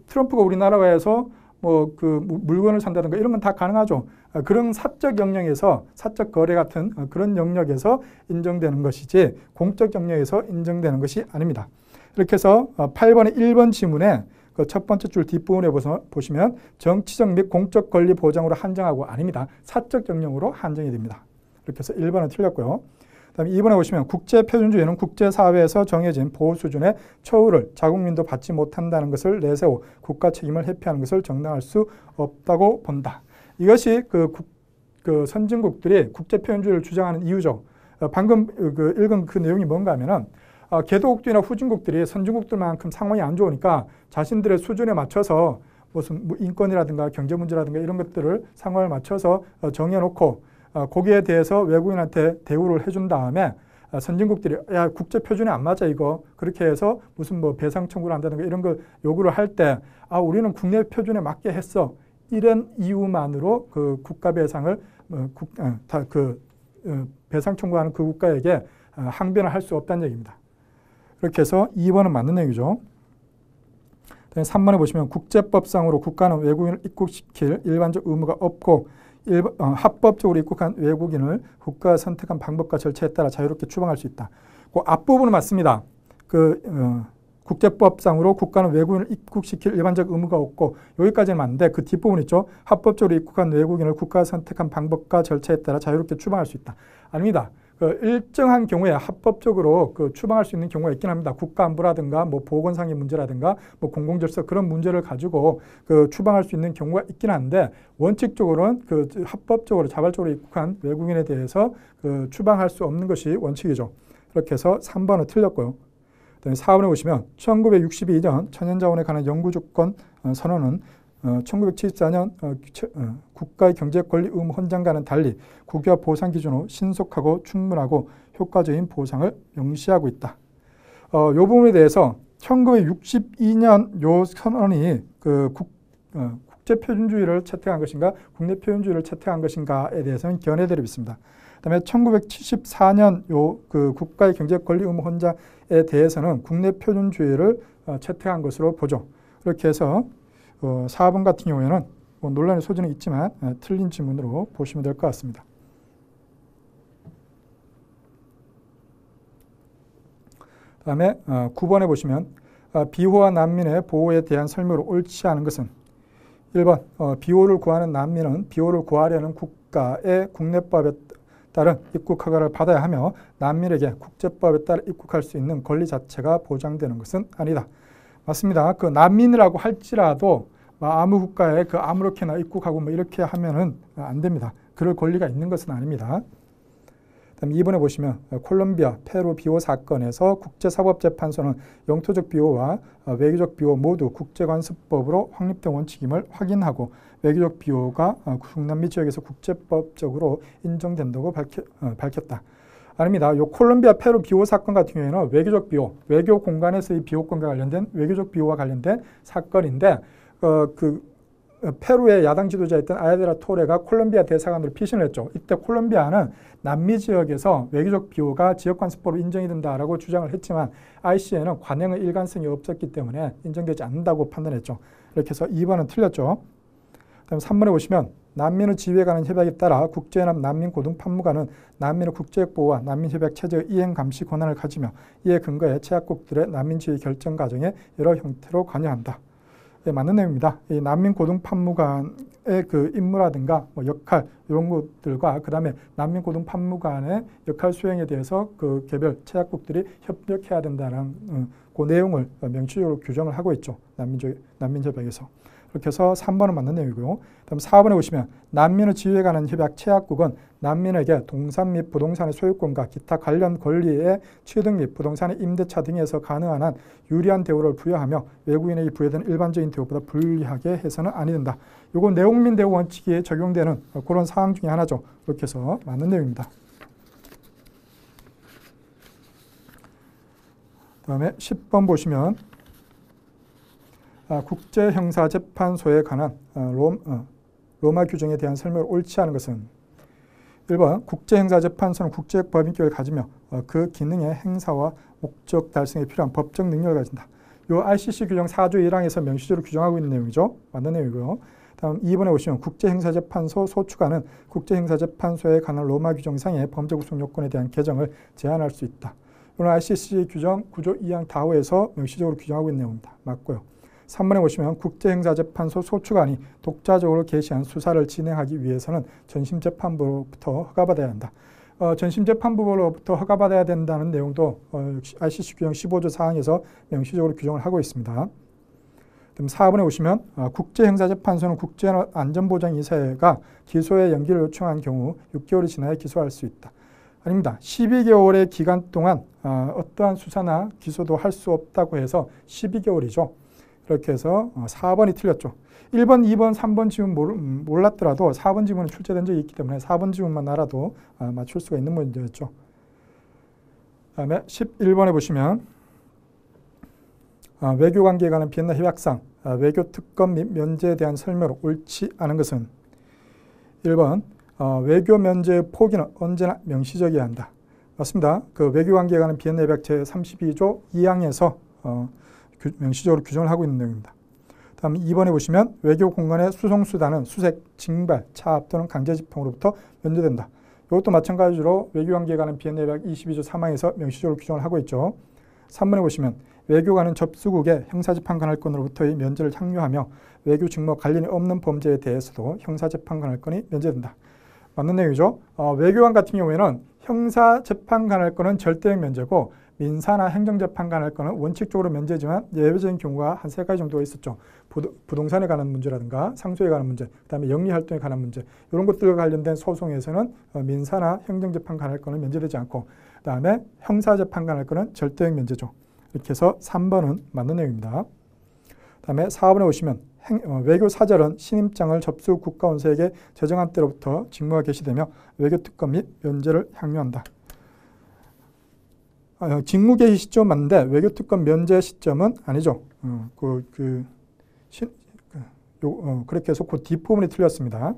트럼프가 우리나라에서 물건을 산다든가 이런 건 다 가능하죠. 그런 사적 영역에서 사적 거래 같은 그런 영역에서 인정되는 것이지 공적 영역에서 인정되는 것이 아닙니다. 이렇게 해서 8번의 1번 지문에 그 첫 번째 줄 뒷부분에 보시면 정치적 및 공적 권리 보장으로 한정하고 아닙니다. 사적 영역으로 한정이 됩니다. 이렇게 해서 1번은 틀렸고요. 그다음에 2번에 보시면 국제 표준주의는 국제사회에서 정해진 보호 수준의 처우를 자국민도 받지 못한다는 것을 내세워 국가 책임을 회피하는 것을 정당할 수 없다고 본다. 이것이 그 선진국들이 국제 표준주의를 주장하는 이유죠. 방금 읽은 그 내용이 뭔가 하면은 개도국들이나 후진국들이 선진국들만큼 상황이 안 좋으니까 자신들의 수준에 맞춰서 무슨 인권이라든가 경제 문제라든가 이런 것들을 상황을 맞춰서 정해놓고 거기에 대해서 외국인한테 대우를 해준 다음에 선진국들이 야 국제 표준에 안 맞아 이거 그렇게 해서 무슨 배상 청구를 한다든가 이런 걸 요구를 할 때 우리는 국내 표준에 맞게 했어 이런 이유만으로 그 국가 배상을 배상 청구하는 그 국가에게 항변을 할 수 없다는 얘기입니다. 그렇게 해서 2번은 맞는 내용이죠. 3번에 보시면 국제법상으로 국가는 외국인을 입국시킬 일반적 의무가 없고 합법적으로 입국한 외국인을 국가가 선택한 방법과 절차에 따라 자유롭게 추방할 수 있다. 그 앞부분은 맞습니다. 국제법상으로 국가는 외국인을 입국시킬 일반적 의무가 없고 여기까지는 맞는데 그 뒷부분 있죠. 합법적으로 입국한 외국인을 국가가 선택한 방법과 절차에 따라 자유롭게 추방할 수 있다. 아닙니다. 그 일정한 경우에 합법적으로 그 추방할 수 있는 경우가 있긴 합니다. 국가안보라든가 뭐 보건상의 문제라든가 뭐 공공질서 그런 문제를 가지고 그 추방할 수 있는 경우가 있긴 한데 원칙적으로는 그 합법적으로 자발적으로 입국한 외국인에 대해서 그 추방할 수 없는 것이 원칙이죠. 그렇게 해서 3번은 틀렸고요. 4번에 보시면 1962년 천연자원에 관한 영구주권 선언은 1974년 국가의 경제권리 의무 헌장과는 달리 국유화 보상 기준으로 신속하고 충분하고 효과적인 보상을 명시하고 있다. 이 부분에 대해서 1962년 요 선언이 그 국제표준주의를 채택한 것인가 국내 표준주의를 채택한 것인가에 대해서는 견해 대립이 있습니다. 그다음에 1974년 요 그 국가의 경제권리 의무 헌장에 대해서는 국내 표준주의를 채택한 것으로 보죠. 그렇게 해서 4번 같은 경우에는 뭐 논란의 소지는 있지만 틀린 지문으로 보시면 될 것 같습니다. 다음에 9번에 보시면 비호와 난민의 보호에 대한 설명으로 옳지 않은 것은 1번 비호를 구하는 난민은 비호를 구하려는 국가의 국내법에 따른 입국 허가를 받아야 하며 난민에게 국제법에 따라 입국할 수 있는 권리 자체가 보장되는 것은 아니다. 맞습니다. 그 난민이라고 할지라도 아무 국가에 그 아무렇게나 입국하고 뭐 이렇게 하면은 안 됩니다. 그럴 권리가 있는 것은 아닙니다. 그다음 2번에 보시면 콜롬비아, 페루 비호 사건에서 국제사법재판소는 영토적 비호와 외교적 비호 모두 국제관습법으로 확립된 원칙임을 확인하고 외교적 비호가 중남미 지역에서 국제법적으로 인정된다고 밝혔다. 아닙니다. 요 콜롬비아, 페루 비호 사건 같은 경우에는 외교적 비호, 외교 공간에서의 비호권과 관련된 외교적 비호와 관련된 사건인데 페루의 야당 지도자였던 아야데라 토레가 콜롬비아 대사관으로 피신을 했죠. 이때 콜롬비아는 남미 지역에서 외교적 비호가 지역관습법으로 인정이 된다라고 주장을 했지만 ICA는 관행의 일관성이 없었기 때문에 인정되지 않는다고 판단했죠. 이렇게 해서 2번은 틀렸죠. 다음 3번에 보시면 난민의 지위에 관한 협약에 따라 국제연합 난민고등판무관은 난민의 국제적 보호와 난민협약 체제의 이행 감시 권한을 가지며 이에 근거해 제약국들의 난민 지위 결정 과정에 여러 형태로 관여한다. 예, 맞는 내용입니다. 이 난민고등판무관의 그 임무라든가 뭐 역할 이런 것들과 그 다음에 난민고등판무관의 역할 수행에 대해서 그 개별 제약국들이 협력해야 된다는 그 내용을 명시적으로 규정을 하고 있죠. 난민협약에서. 그렇게 해서 3번은 맞는 내용이고요. 다음 4번에 보시면 난민의 지위에 관한 협약 체약국은 난민에게 동산 및 부동산의 소유권과 기타 관련 권리의 취득 및 부동산의 임대차 등에서 가능한 한 유리한 대우를 부여하며 외국인에게 부여되는 일반적인 대우보다 불리하게 해서는 아니 된다. 이거 내국민 대우 원칙에 적용되는 그런 사항 중에 하나죠. 그렇게 해서 맞는 내용입니다. 다음에 10번 보시면 국제형사재판소에 관한 로마 규정에 대한 설명을 옳지 않은 것은 1번 국제형사재판소는 국제적 법인격을 가지며 그 기능의 행사와 목적 달성에 필요한 법적 능력을 가진다. 이 ICC 규정 4조 1항에서 명시적으로 규정하고 있는 내용이죠. 맞는 내용이고요. 다음 2번에 보시면 국제형사재판소 소추관은 국제형사재판소에 관한 로마 규정상의 범죄구속 요건에 대한 개정을 제한할 수 있다. 이건 ICC 규정 9조 2항 다호에서 명시적으로 규정하고 있는 내용입니다. 맞고요. 3번에 보시면 국제형사재판소 소추관이 독자적으로 개시한 수사를 진행하기 위해서는 전심재판부로부터 허가받아야 한다. 전심재판부로부터 허가받아야 된다는 내용도 ICC 규정 15조 사항에서 명시적으로 규정을 하고 있습니다. 그럼 4번에 보시면 국제형사재판소는 국제안전보장이사회가 기소의 연기를 요청한 경우 6개월이 지나야 기소할 수 있다. 아닙니다. 12개월의 기간 동안 어떠한 수사나 기소도 할 수 없다고 해서 12개월이죠. 그렇게 해서 4번이 틀렸죠. 1번, 2번, 3번 지문 몰랐더라도 4번 지문은 출제된 적이 있기 때문에 4번 지문만 알아도 맞출 수가 있는 문제였죠. 다음에 11번에 보시면 외교관계에 관한 비엔나 협약상 외교 특권 및 면제에 대한 설명으로 옳지 않은 것은 1번 외교 면제의 포기는 언제나 명시적이어야 한다. 맞습니다. 그 외교관계에 관한 비엔나 협약 제32조 2항에서 명시적으로 규정을 하고 있는 내용입니다. 다음 2번에 보시면 외교 공간의 수송수단은 수색, 징발, 차압 또는 강제 집행으로부터 면제된다. 이것도 마찬가지로 외교관계에 관한 비엔나 협약 22조 3항에서 명시적으로 규정을 하고 있죠. 3번에 보시면 외교관은 접수국의 형사재판관할권으로부터의 면제를 향유하며 외교 직무와 관련이 없는 범죄에 대해서도 형사재판관할권이 면제된다. 맞는 내용이죠. 외교관 같은 경우에는 형사재판관할권은 절대적 면제고 민사나 행정재판관할권은 원칙적으로 면제지만 예외적인 경우가 한 3가지 정도가 있었죠. 부동산에 관한 문제라든가 상소에 관한 문제, 그다음에 영리활동에 관한 문제, 이런 것들과 관련된 소송에서는 민사나 행정재판관할권은 면제되지 않고, 그다음에 형사재판관할권은 절대적 면제죠. 이렇게 해서 3번은 맞는 내용입니다. 그다음에 4번에 오시면 외교사절은 신임장을 접수 국가원수에게 제정한 때로부터 직무가 개시되며 외교특권 및 면제를 향유한다. 직무 개시 시점 맞는데 외교특권 면제 시점은 아니죠. 그렇게 해서 그 뒷부분이 틀렸습니다.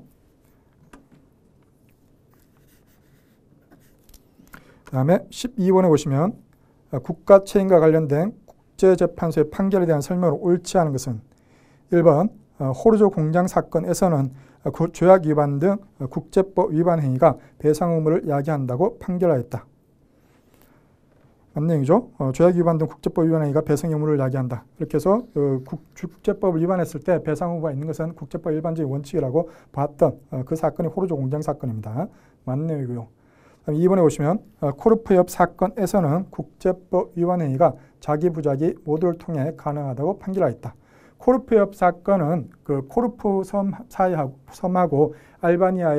그 다음에 12번에 보시면 국가채인과 관련된 국제재판소의 판결에 대한 설명으로 옳지 않은 것은 1번 호르조 공장 사건에서는 조약 위반 등 국제법 위반 행위가 배상 의무를 야기한다고 판결하였다. 맞는 얘기죠. 조약 위반 등 국제법 위반 행위가 배상 의무를 야기한다. 이렇게 해서 국제법을 위반했을 때 배상 의무가 있는 것은 국제법 일반적인 원칙이라고 봤던 그 사건이 호르조 공장 사건입니다. 맞는 내용이고요. 2번에 보시면 코르프협 사건에서는 국제법 위반 행위가 자기 부자기 모두를 통해 가능하다고 판결하였다. 코르프협 사건은 그 코르프 섬하고 알바니아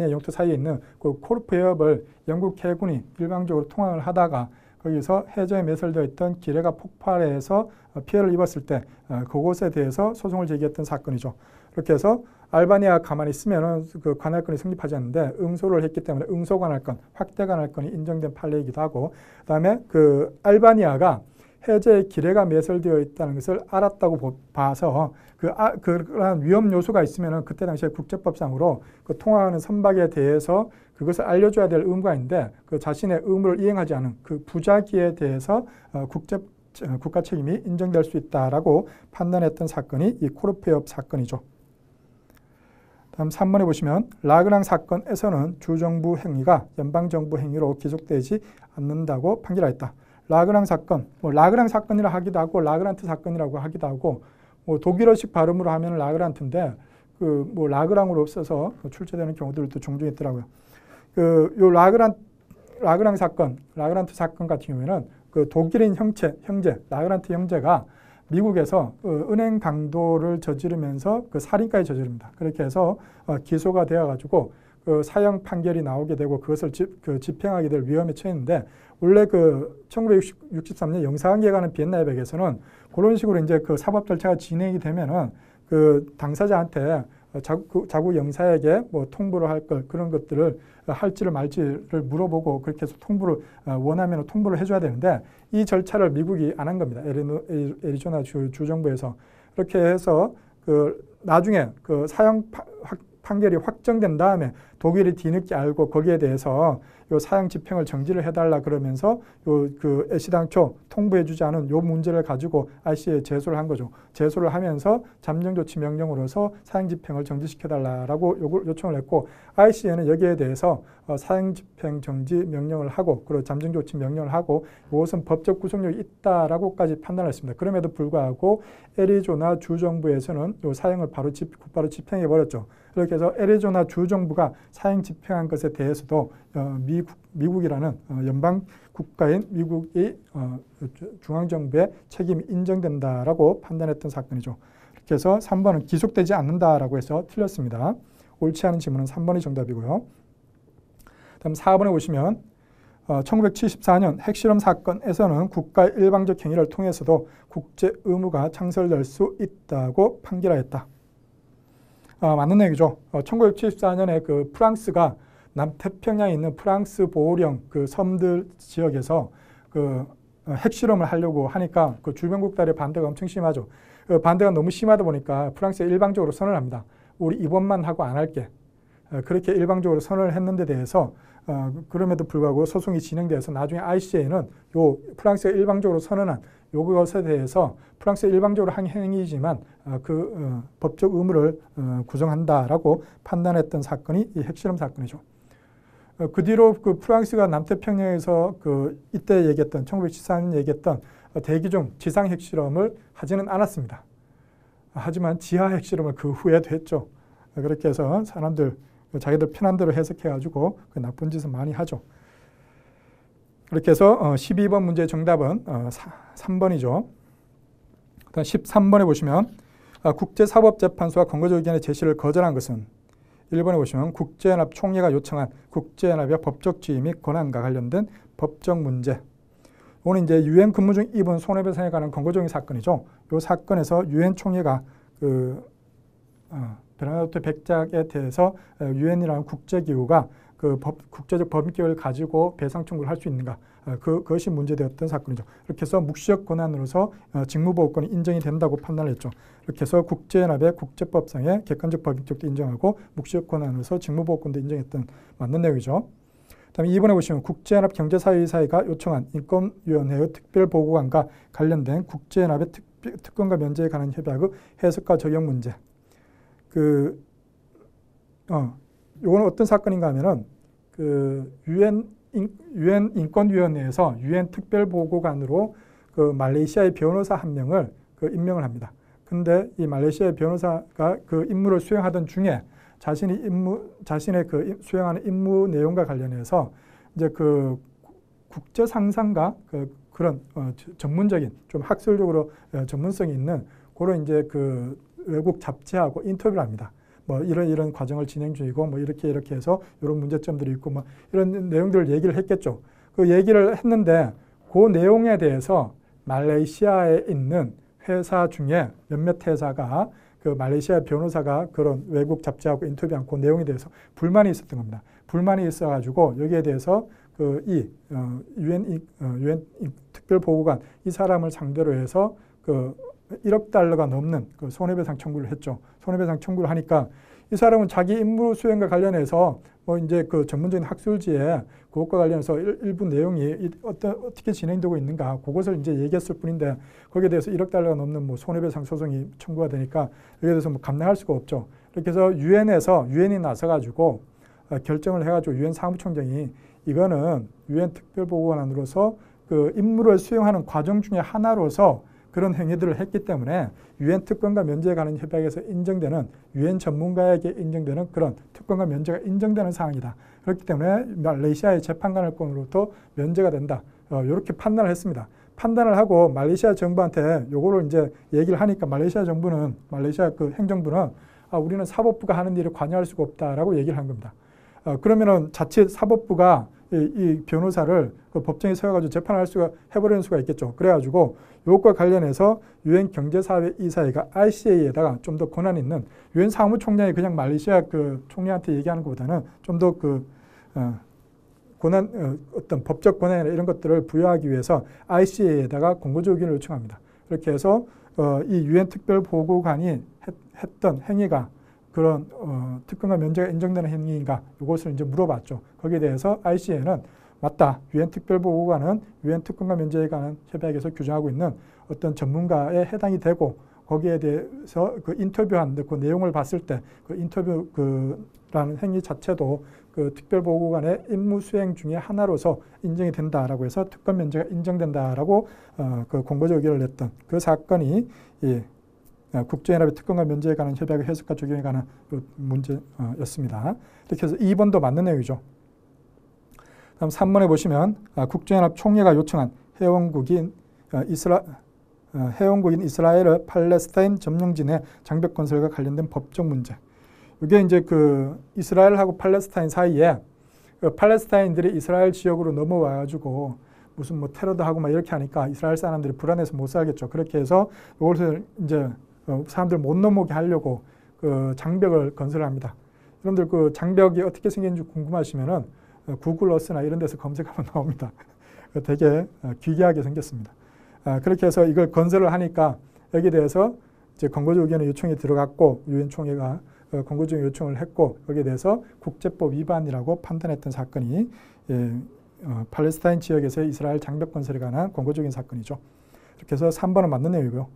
영토 사이에 있는 그 코르프협을 영국 해군이 일방적으로 통항을 하다가 거기서 해저에 매설되어 있던 기뢰가 폭발해서 피해를 입었을 때 그곳에 대해서 소송을 제기했던 사건이죠. 그렇게 해서 알바니아가 가만히 있으면 그 관할권이 성립하지 않는데 응소를 했기 때문에 응소 관할권, 확대 관할권이 인정된 판례이기도 하고, 그다음에 그 알바니아가 해저에 기뢰가 매설되어 있다는 것을 알았다고 봐서 그러한 위험 요소가 있으면 그때 당시에 국제법상으로 그 통화하는 선박에 대해서 그것을 알려줘야 될 의무가 있는데 그 자신의 의무를 이행하지 않은 그 부자기에 대해서 국가 책임이 인정될 수 있다라고 판단했던 사건이 이 코르프협 사건이죠. 다음 3번에 보시면 라그랑 사건에서는 주정부 행위가 연방정부 행위로 기속되지 않는다고 판결하였다. 라그랑 사건, 라그랑 사건이라 하기도 하고 라그란트 사건이라고 하기도 하고 독일어식 발음으로 하면 라그란트인데 라그랑으로 써서 출제되는 경우들도 종종 있더라고요. 요 라그랑 사건, 라그란트 사건 같은 경우에는 그 독일인 형제, 라그란트 형제가 미국에서 은행 강도를 저지르면서 그 살인까지 저지릅니다. 그렇게 해서 기소가 되어가지고 그 사형 판결이 나오게 되고 그것을 집행하게 될 위험에 처했는데, 원래 그 1963년 영사관계에 관한 비엔나 협약에서는 그런 식으로 이제 그 사법 절차가 진행이 되면은 그 당사자한테 자국 영사에게 통보를 할 걸, 그런 것들을 할지를 말지를 물어보고 그렇게 해서 통보를 원하면 통보를 해줘야 되는데 이 절차를 미국이 안 한 겁니다. 애리조나 주정부에서. 그렇게 해서 그 나중에 그 사형 판결이 확정된 다음에 독일이 뒤늦게 알고 거기에 대해서 요 사형 집행을 정지를 해달라 그러면서 그 애시당초 통보해주지 않은 요 문제를 가지고 ICA에 제소를 한 거죠. 제소를 하면서 잠정조치 명령으로서 사형 집행을 정지시켜달라라고 요청을 했고, ICA는 여기에 대해서 사형 집행 정지 명령을 하고 그리고 잠정조치 명령을 하고 이것은 법적 구속력이 있다라고까지 판단했습니다. 그럼에도 불구하고 애리조나 주정부에서는 요 사형을 곧바로 집행해 버렸죠. 그렇게 해서 애리조나 주정부가 사형 집행한 것에 대해서도 미국이라는 연방 국가인 미국의 중앙정부의 책임이 인정된다라고 판단했던 사건이죠. 그렇게 해서 3번은 기속되지 않는다라고 해서 틀렸습니다. 옳지 않은 지문은 3번이 정답이고요. 다음 4번에 보시면 1974년 핵실험 사건에서는 국가의 일방적 행위를 통해서도 국제 의무가 창설될 수 있다고 판결하였다. 맞는 얘기죠. 1974년에 그 프랑스가 남태평양에 있는 프랑스 보호령 그 섬들 지역에서 그 핵실험을 하려고 하니까 그 주변국들의 반대가 엄청 심하죠. 그 반대가 너무 심하다 보니까 프랑스가 일방적으로 선언을 합니다. 우리 이번만 하고 안 할게. 그렇게 일방적으로 선언을 했는데 대해서 그럼에도 불구하고 소송이 진행돼서 나중에 ICA는 요 프랑스가 일방적으로 선언한 요것에 대해서 프랑스가 일방적으로 한 행위이지만 법적 의무를 구성한다라고 판단했던 사건이 이 핵실험 사건이죠. 그 뒤로 그 프랑스가 남태평양에서 이때 얘기했던 1974년 얘기했던 대기 중 지상 핵실험을 하지는 않았습니다. 하지만 지하 핵실험을 그 후에도 했죠. 그렇게 해서 사람들 자기들 편한 대로 해석해가지고 그 나쁜 짓을 많이 하죠. 그렇게 해서 12번 문제의 정답은 3번이죠. 13번에 보시면 국제사법재판소가 권고적 의견의 제시를 거절한 것은 1번에 보시면 국제연합 총회가 요청한 국제연합의 법적 지위 및 권한과 관련된 법적 문제. 오늘 이제 유엔 근무 중 입은 손해배상에 관한 권고적인 사건이죠. 이 사건에서 유엔 총회가 베르나르토 백작에 대해서 유엔이라는 국제기구가 국제적 법인격을 가지고 배상 청구를 할 수 있는가, 그것이 문제되었던 사건이죠. 이렇게 해서 묵시적 권한으로서 직무보호권이 인정이 된다고 판단을 했죠. 이렇게 해서 국제연합의 국제법상의 객관적 법인격도 인정하고 묵시적 권한으로서 직무보호권도 인정했던 맞는 내용이죠. 그다음에 2번에 보시면 국제연합 경제사회이사회가 요청한 인권위원회의 특별보고관과 관련된 국제연합의 특권과 면제에 관한 협약의 해석과 적용 문제. 요거는 어떤 사건인가 하면은 유엔 인권위원회에서 유엔 특별보고관으로 말레이시아의 변호사 한 명을 임명을 합니다. 근데 이 말레이시아의 변호사가 그 임무를 수행하던 중에 자신의 수행하는 임무 내용과 관련해서 이제 국제 상상과 그런 전문적인 좀 학술적으로 전문성이 있는 그런 이제 외국 잡지하고 인터뷰를 합니다. 뭐 이런 과정을 진행 중이고 뭐 이렇게 해서 이런 문제점들이 있고 뭐 이런 내용들을 얘기를 했겠죠. 그 얘기를 했는데 그 내용에 대해서 말레이시아에 있는 회사 중에 몇몇 회사가 말레이시아 변호사가 그런 외국 잡지하고 인터뷰한 그 내용에 대해서 불만이 있었던 겁니다. 불만이 있어가지고 여기에 대해서 유엔 특별보고관 이 사람을 상대로 해서 1억 달러가 넘는 손해배상 청구를 했죠. 손해배상 청구를 하니까 이 사람은 자기 임무 수행과 관련해서 뭐 이제 전문적인 학술지에 그것과 관련해서 일부 내용이 어떻게 진행되고 있는가 그것을 이제 얘기했을 뿐인데 거기에 대해서 1억 달러가 넘는 뭐 손해배상 소송이 청구가 되니까 여기에 대해서 뭐 감당할 수가 없죠. 이렇게 해서 유엔이 나서가지고 결정을 해가지고 유엔 사무총장이 이거는 유엔 특별보고관으로서 임무를 수행하는 과정 중에 하나로서 그런 행위들을 했기 때문에 유엔 특권과 면제에 관한 협약에서 인정되는 유엔 전문가에게 인정되는 그런 특권과 면제가 인정되는 사항이다. 그렇기 때문에 말레이시아의 재판관할권으로부터 면제가 된다. 이렇게 판단을 했습니다. 판단을 하고 말레이시아 정부한테 요거를 이제 얘기를 하니까 말레이시아 행정부는 우리는 사법부가 하는 일에 관여할 수가 없다라고 얘기를 한 겁니다. 그러면은 자칫 사법부가 이 변호사를 법정에 세워가지고 재판을 해버리는 수가 있겠죠. 그래가지고 이것과 관련해서 유엔 경제사회이사회가 ICA에다가 좀 더 권한 있는 유엔 사무총장이 그냥 말레이시아 총리한테 얘기하는 것보다는 좀 더 어떤 법적 권한이나 이런 것들을 부여하기 위해서 ICA에다가 권고적 의견을 요청합니다. 그렇게 해서 이 유엔 특별보고관이 했던 행위가 그런 특권과 면제가 인정되는 행위인가 이것을 이제 물어봤죠. 거기에 대해서 ICA는 맞다. 유엔 특별보고관은 유엔 특권과 면제에 관한 협약에서 규정하고 있는 어떤 전문가에 해당이 되고 거기에 대해서 인터뷰한 그 내용을 봤을 때 인터뷰라는 행위 자체도 특별보고관의 임무 수행 중에 하나로서 인정이 된다라고 해서 특권 면제가 인정된다라고 권고적 의견을 냈던 그 사건이 국제연합의 특권과 면제에 관한 협약의 해석과 적용에 관한 문제였습니다. 이렇게 해서 2번도 맞는 내용이죠. 다음 3번에 보시면 국제연합 총회가 요청한 회원국인 이스라엘의 팔레스타인 점령진의 장벽 건설과 관련된 법적 문제. 이게 이제 이스라엘하고 팔레스타인 사이에 팔레스타인들이 이스라엘 지역으로 넘어와가지고 무슨 뭐 테러도 하고 막 이렇게 하니까 이스라엘 사람들이 불안해서 못 살겠죠. 그렇게 해서 이것을 이제 사람들 못 넘어오게 하려고 장벽을 건설합니다. 여러분들 장벽이 어떻게 생겼는지 궁금하시면은 구글 어스나 이런 데서 검색하면 나옵니다. 되게 기괴하게 생겼습니다. 그렇게 해서 이걸 건설을 하니까 여기에 대해서 이제 권고적 의견의 요청이 들어갔고 유엔 총회가 권고적 요청을 했고 거기에 대해서 국제법 위반이라고 판단했던 사건이 팔레스타인 지역에서의 이스라엘 장벽 건설에 관한 권고적인 사건이죠. 이렇게 해서 3번은 맞는 내용이고요.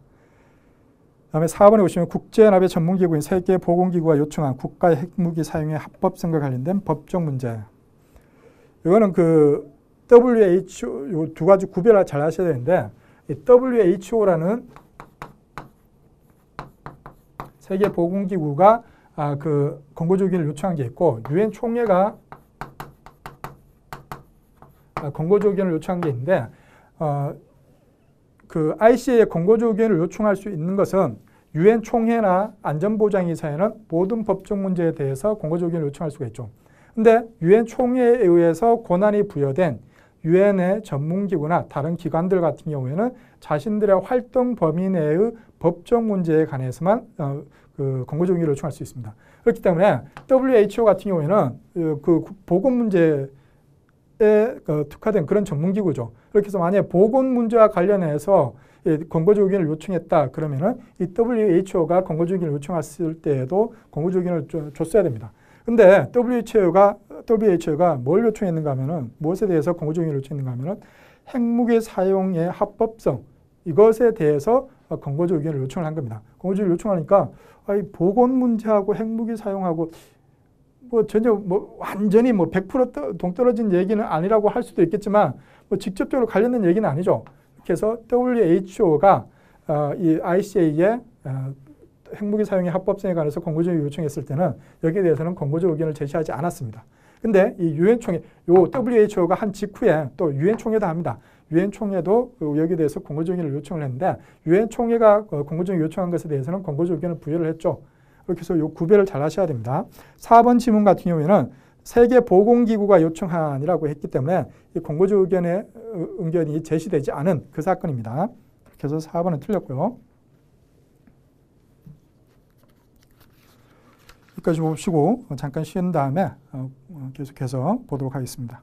그다음에 4번에 보시면 국제연합의 전문기구인 세계보건기구가 요청한 국가의 핵무기 사용의 합법성과 관련된 법적 문제. 이거는 WHO 요 두 가지 구별을 잘 하셔야 되는데 WHO라는 세계보건기구가 그 권고조기를 요청한 게 있고 유엔 총회가 권고조기를 요청한 게 있는데 그 ICA에 권고조기를 요청할 수 있는 것은 유엔 총회나 안전보장이사회는 모든 법적 문제에 대해서 권고조기를 요청할 수가 있죠. 근데 유엔 총회에 의해서 권한이 부여된 유엔의 전문기구나 다른 기관들 같은 경우에는 자신들의 활동 범위 내의 법적 문제에 관해서만 그 권고조기를 요청할 수 있습니다. 그렇기 때문에 WHO 같은 경우에는 그 보건 문제에 특화된 그런 전문기구죠. 그렇게 해서 만약에 보건 문제와 관련해서 권고조기를 요청했다 그러면은 이 WHO가 권고조기를 요청했을 때에도 권고조기를 줬어야 됩니다. 근데 WHO가 뭘 요청했는가 하면은 무엇에 대해서 권고조기를 요청했는가 하면은 핵무기 사용의 합법성 이것에 대해서 권고조기를 요청을 한 겁니다. 권고조기를 요청하니까 보건 문제하고 핵무기 사용하고 뭐 전혀 뭐 완전히 뭐 100% 동떨어진 얘기는 아니라고 할 수도 있겠지만 뭐 직접적으로 관련된 얘기는 아니죠. 그래서 WHO가 이 ICA에 핵무기 사용의 합법성에 관해서 권고조기를 요청했을 때는 여기에 대해서는 권고적 의견을 제시하지 않았습니다. 근데 이 유엔총회, 요 WHO가 한 직후에 또 유엔총회도 합니다. 유엔총회도 여기에 대해서 권고적 의견을 요청을 했는데 유엔총회가 권고적 의견을 요청한 것에 대해서는 권고적 의견을 부여를 했죠. 그렇게 해서 요 구별을 잘 하셔야 됩니다. 4번 지문 같은 경우에는 세계보건기구가 요청한이라고 했기 때문에 이 권고적 의견의 의견이 제시되지 않은 그 사건입니다. 그렇게 해서 4번은 틀렸고요. 여기까지 보시고 잠깐 쉬는 다음에 계속해서 보도록 하겠습니다.